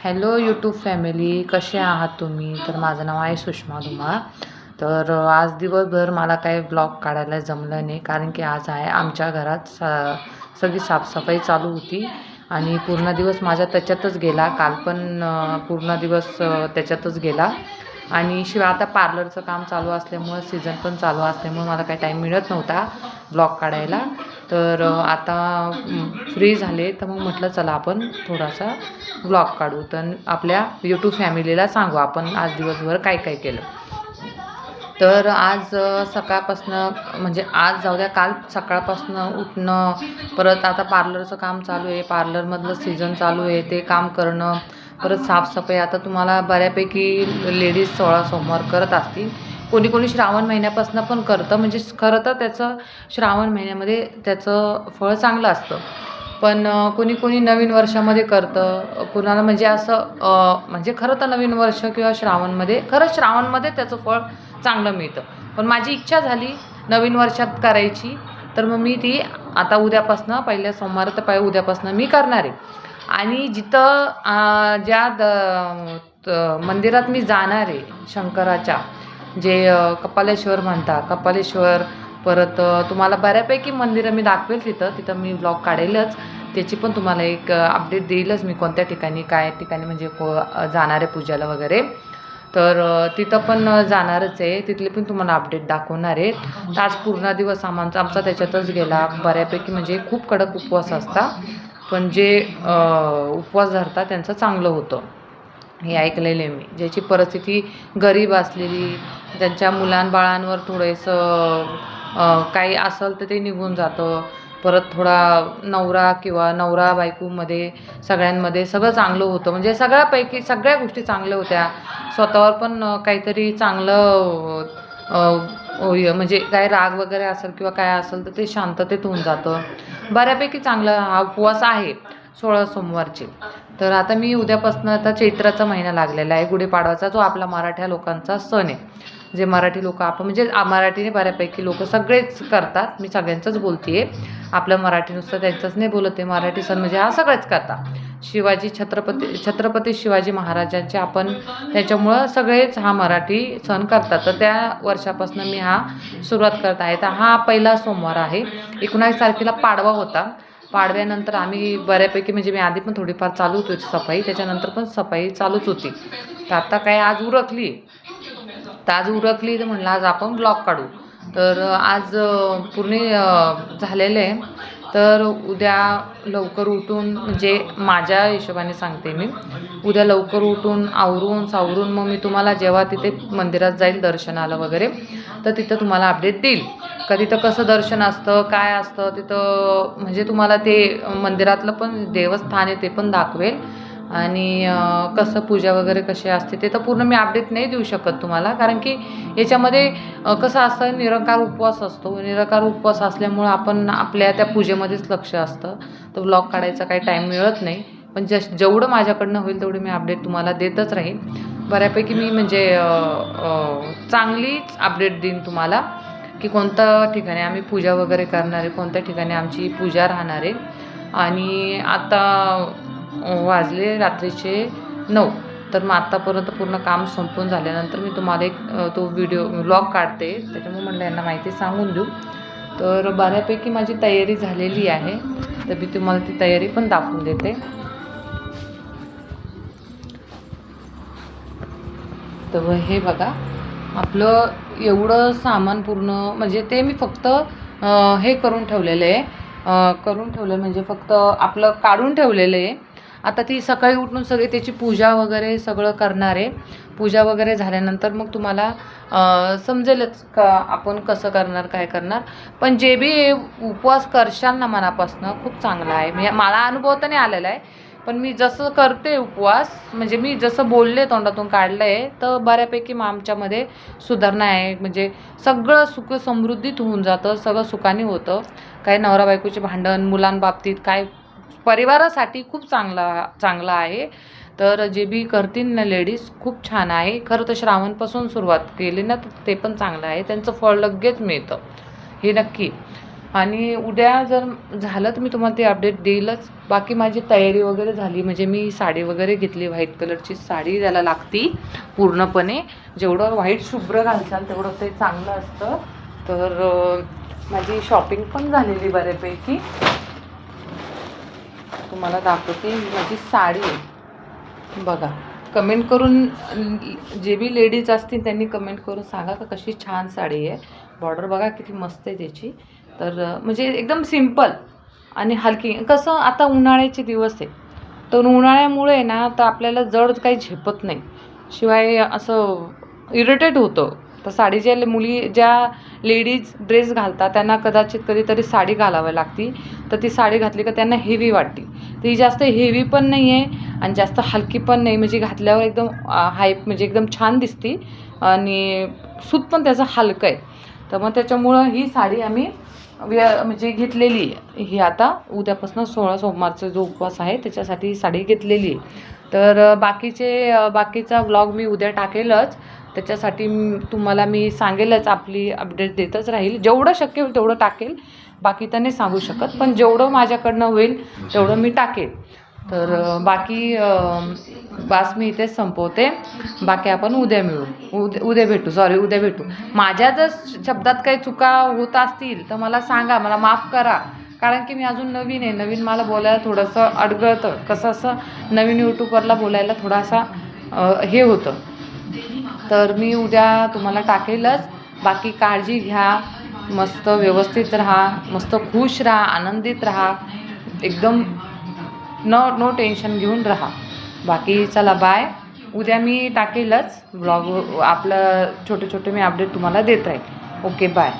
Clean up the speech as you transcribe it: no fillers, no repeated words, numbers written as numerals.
Hello YouTube family, कसे आहात तुम्ही? तर माझं नाव आहे सुषमा धुमाळ. तर आज दिवसभर मला काही ब्लॉग काढायला जमलं नाही, कारण की आज आहे आमच्या घरात सगळी साफसफाई चालू होती आणि पूर्ण दिवस माझा त्याच्यातच गेला. काल पण पूर्ण दिवस त्याच्यातच गेला. आणि शिवाय आता पार्लरचं काम चालू असल्यामुळं, सीझन पण चालू असल्यामुळं मला काही टाईम मिळत नव्हता ब्लॉग काढायला. तर आता फ्री झाले, तर मग म्हटलं चला आपण थोडासा ब्लॉग काढू. तर आपल्या यूट्यूब फॅमिलीला सांगू आपण आज दिवसभर काय काय केलं. तर आज सकाळपासनं, म्हणजे आज जाऊ द्या, काल सकाळपासनं उठणं, परत आता पार्लरचं काम चालू आहे, पार्लरमधलं सीझन चालू आहे, ते काम करणं, परत साफसफाई. आता तुम्हाला बऱ्यापैकी लेडीज 16 सोमवार करत असतील. कोणी कोणी श्रावण महिन्यापासून पण करतं, म्हणजे खरं तर त्याचं श्रावण महिन्यामध्ये त्याचं फळ चांगलं असतं. पण कोणी कोणी नवीन वर्षामध्ये करतं, कुणाला म्हणजे असं म्हणजे खरं तर नवीन वर्ष किंवा श्रावणमध्ये, खरं श्रावणमध्ये त्याचं फळ चांगलं मिळतं. पण माझी इच्छा झाली नवीन वर्षात करायची, तर मग मी ती आता उद्यापासनं, पहिल्या सोमवार तर उद्यापासनं मी करणार आहे. आणि जिथं मंदिरात मी जाणार आहे शंकराच्या, जे कपालेश्वर म्हणतात, कपालेश्वर. परत तुम्हाला बऱ्यापैकी मंदिरं मी दाखवेल, तिथं मी ब्लॉग काढेलच. त्याची पण तुम्हाला एक अपडेट देईलच मी, कोणत्या ठिकाणी काय ठिकाणी म्हणजे जाणार आहे पूजाला वगैरे. तर तिथं पण जाणारच आहे, तिथले पण तुम्हाला अपडेट दाखवणार आहे. तर आज पूर्ण दिवस आमचा त्याच्यातच गेला बऱ्यापैकी. म्हणजे खूप कडक उपवास असतात, पण जे उपवास धरतात त्यांचं चांगलं होतं, हे ऐकलेलं आहे मी. ज्याची परिस्थिती गरीब असलेली, त्यांच्या मुलांबाळांवर थोडंसं काही असेल तर ते निघून जातं. परत थोडा नवरा किंवा नवरा बायकोमध्ये सगळ्यांमध्ये सगळं चांगलं होतं, म्हणजे सगळ्यापैकी सगळ्या गोष्टी चांगल्या होत्या. स्वतःवर पण काहीतरी चांगलं म्हणजे काय राग वगैरे असेल किंवा काय असेल तर ते शांततेत होऊन जातं. बऱ्यापैकी चांगला हा उपवास आहे 16 सोमवारचे. तर आता मी उद्यापासून, आता चैत्राचा महिना लागलेला आहे, गुढीपाडवाचा, जो आपला मराठ्या लोकांचा सण आहे. जे मराठी लोक आपण, म्हणजे मराठीने बऱ्यापैकी लोक सगळेच करतात, मी सगळ्यांचंच बोलते आहे. आपलं मराठी नुसतं त्यांचंच नाही बोलत आहे, मराठी सण म्हणजे हा सगळेच करतात. छत्रपती शिवाजी महाराजांचे आपण, त्याच्यामुळं सगळेच हा मराठी सण करतात. तर त्या वर्षापासून मी हा सुरुवात करत आहे. तर हा पहिला सोमवार आहे. 19 तारखेला पाडवा होता. पाडव्यानंतर आम्ही बऱ्यापैकी, म्हणजे मी आधी पण थोडीफार चालू होती सफाई, त्याच्यानंतर पण सफाई चालूच होती. तर आता काय आज उरकली, तर म्हणलं आज आपण ब्लॉग काढू. तर आज पूर्ण झालेलं आहे. तर उद्या लवकर उठून, म्हणजे माझ्या हिशोबाने सांगते मी, उद्या लवकर उठून आवरून सावरून मग मी तुम्हाला जेव्हा तिथे मंदिरात जाईल दर्शनाला वगैरे, तर तिथं तुम्हाला अपडेट देईल का तिथं कसं दर्शन असतं, काय असतं तिथं, म्हणजे तुम्हाला ते मंदिरातलं पण देवस्थान आहे ते पण दाखवेल. आणि कसं पूजा वगैरे कशी असते ते तर पूर्ण मी अपडेट नाही देऊ शकत तुम्हाला, कारण की याच्यामध्ये कसं असतं, निराकार उपवास असतो. निराकार उपवास असल्यामुळं आपण आपल्या त्या पूजेमध्येच लक्ष असतं, तर ब्लॉग काढायचा काही टाईम मिळत नाही. पण जेवढं माझ्याकडनं होईल तेवढे मी अपडेट तुम्हाला देतच राहीन. बऱ्यापैकी मी म्हणजे चांगलीच अपडेट देईन तुम्हाला, की कोणत्या ठिकाणी आम्ही पूजा वगैरे करणार आहे, कोणत्या ठिकाणी आमची पूजा राहणार आहे. आणि आता वाजले रात्रीचे 9. तर मग आत्तापर्यंत पूर्ण काम संपून झाल्यानंतर मी तुम्हाला एक तो व्हिडिओ व्लॉग काढते, त्याच्यामुळे म्हटलं यांना माहिती सांगून देऊ. तर बऱ्यापैकी माझी तयारी झालेली आहे, तर मी तुम्हाला ती तयारी पण दाखवून देते. तर हे बघा, आपलं एवढं सामान पूर्ण, म्हणजे ते मी फक्त हे करून ठेवलेलं आहे, म्हणजे फक्त आपलं काढून ठेवलेलं आहे. आता ती सकाळी उठून सगळी त्याची पूजा वगैरे सगळं करणार आहे. पूजा वगैरे झाल्यानंतर मग तुम्हाला समजेलच का आपण कसं करणार, काय करणार. पण जे बी उपवास करशाल ना मनापासून, खूप चांगला आहे. मला अनुभव तर नाही आलेला आहे, पण मी जसं करते उपवास, म्हणजे मी जसं बोलले तोंडातून काढलं आहे, तर बऱ्यापैकी मग आमच्यामध्ये सुधारणा आहे. म्हणजे सगळं सुख समृद्धीत होऊन जातं, सगळं सुखाने होतं. काही नवरा बायकोचे भांडण, मुलांबाबतीत काय, परिवारासाठी खूप चांगला आहे. तर जे बी करतील ना लेडीज, खूप छान आहे. खरं तर श्रावणपासून सुरुवात केली ना, तर ते पण चांगलं आहे, त्यांचं फळ लगेच मिळतं, हे नक्की. आणि उद्या जर झालं तर मी तुम्हाला ते अपडेट देईलच. बाकी माझी तयारी वगैरे झाली, म्हणजे मी साडी वगैरे घेतली, व्हाईट कलरची साडी त्याला लागती पूर्णपणे. जेवढं व्हाईट शुभ्र घालशाल तेवढं ते चांगलं असतं. तर माझी शॉपिंग पण झालेली बऱ्यापैकी. तुम्हाला दाखवते माझी साडी आहे बघा. कमेंट करून जे बी लेडीज असतील त्यांनी कमेंट करून सांगा का कशी छान साडी आहे. बॉर्डर बघा किती मस्त आहे त्याची. तर म्हणजे एकदम सिम्पल आणि हलकी. कसं आता उन्हाळ्याचे दिवस आहे, तर उन्हाळ्यामुळे ना तर आपल्याला जड काही झेपत नाही, शिवाय असं इरिटेट होतं. तर साडीच्या मुली ज्या लेडीज ड्रेस घालतात त्यांना कदाचित कधीतरी साडी घालावी लागती. तर ती साडी घातली का त्यांना हेवी वाटते. ती जास्त हेवी पण नाही आहे आणि जास्त हलकी पण नाही, म्हणजे घातल्यावर एकदम हाय म्हणजे एकदम छान दिसते आणि सूत पण त्याचं हलकं आहे. तर मग त्याच्यामुळं ही साडी आम्ही म्हणजे घेतलेली आहे. ही आता उद्यापासून 16 सोमवारचा जो उपवास आहे त्याच्यासाठी ही साडी घेतलेली आहे. तर बाकीचा व्लॉग मी उद्या टाकेलच. त्याच्यासाठी तुम्हाला मी सांगेलच, आपली अपडेट देतच राहील. जेवढं शक्य होईल तेवढं टाकेल, बाकी तर नाही सांगू शकत, पण जेवढं माझ्याकडनं होईल तेवढं मी टाकेल. तर बाकी बास मी इथेच संपवते. बाकी आपण उद्या मिळू, उद्या भेटू. माझ्या जर शब्दात काही चुका होत असतील तर मला सांगा, मला माफ करा. कारण की मी अजून नवीन आहे. नवीन मला बोलायला थोडंसं अडगळतं. कसं असं नवीन यूट्यूबवरला बोलायला थोडासा हे होतं. तर मी उद्या तुम्हाला टाकेलच. बाकी काळजी घ्या, मस्त व्यवस्थित राहा, मस्त खुश राहा, आनंदित राहा, एकदम नो टेन्शन घेऊन राहा. बाकी चला बाय. उद्या मी टाकेलच ब्लॉग. आपलं छोटे छोटे मी अपडेट तुम्हाला देत राहील. Okay bye.